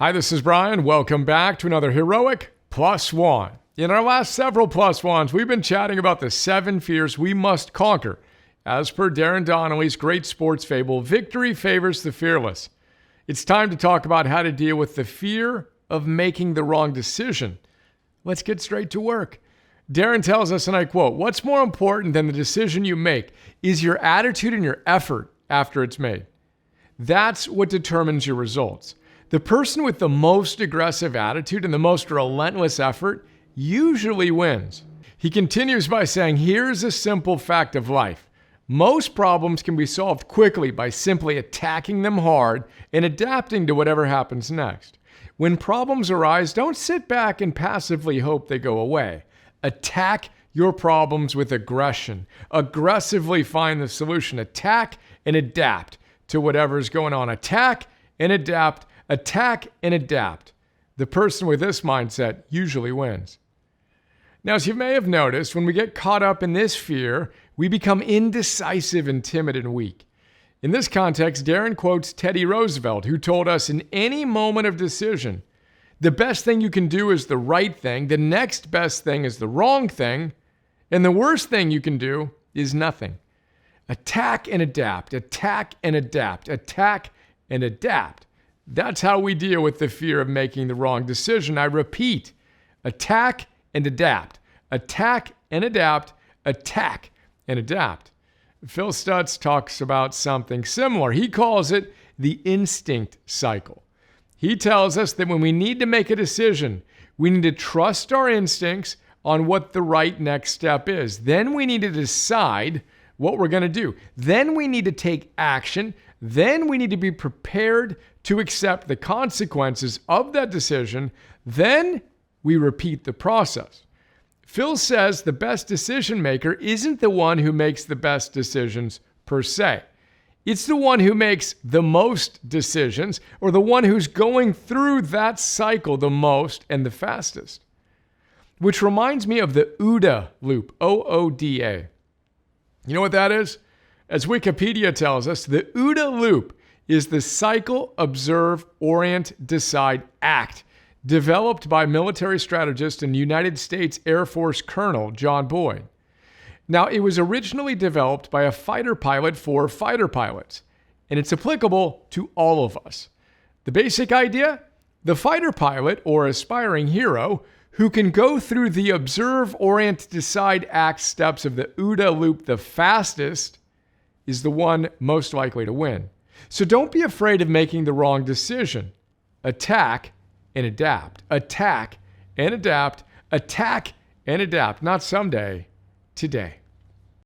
Hi, this is Brian. Welcome back to another heroic plus one. In our last several plus ones, we've been chatting about the 7 fears we must conquer. As per Darren Donnelly's great sports fable, victory favors the fearless. It's time to talk about how to deal with the fear of making the wrong decision. Let's get straight to work. Darren tells us, and I quote, "What's more important than the decision you make is your attitude and your effort after it's made. That's what determines your results. The person with the most aggressive attitude and the most relentless effort usually wins." He continues by saying, "Here's a simple fact of life. Most problems can be solved quickly by simply attacking them hard and adapting to whatever happens next. When problems arise, don't sit back and passively hope they go away. Attack your problems with aggression. Aggressively find the solution. Attack and adapt to whatever's going on. Attack and adapt. Attack and adapt. The person with this mindset usually wins." Now, as you may have noticed, when we get caught up in this fear, we become indecisive and timid and weak. In this context, Darren quotes Teddy Roosevelt, who told us in any moment of decision, the best thing you can do is the right thing, the next best thing is the wrong thing, and the worst thing you can do is nothing. Attack and adapt, attack and adapt, attack and adapt. That's how we deal with the fear of making the wrong decision. I repeat, attack and adapt, attack and adapt, attack and adapt. Phil Stutz talks about something similar. He calls it the instinct cycle. He tells us that when we need to make a decision, we need to trust our instincts on what the right next step is. Then we need to decide what we're going to do. Then we need to take action. Then we need to be prepared to accept the consequences of that decision. Then we repeat the process. Phil says the best decision maker isn't the one who makes the best decisions per se. It's the one who makes the most decisions, or the one who's going through that cycle the most and the fastest. Which reminds me of the OODA Loop, O-O-D-A. You know what that is? As Wikipedia tells us, the OODA Loop is the cycle, observe, orient, decide, act, developed by military strategist and United States Air Force Colonel John Boyd. Now, it was originally developed by a fighter pilot for fighter pilots, and it's applicable to all of us. The basic idea? The fighter pilot, or aspiring hero, who can go through the observe, orient, decide, act steps of the OODA Loop the fastest is the one most likely to win. So don't be afraid of making the wrong decision. Attack and adapt. Attack and adapt. Attack and adapt. Not someday, today.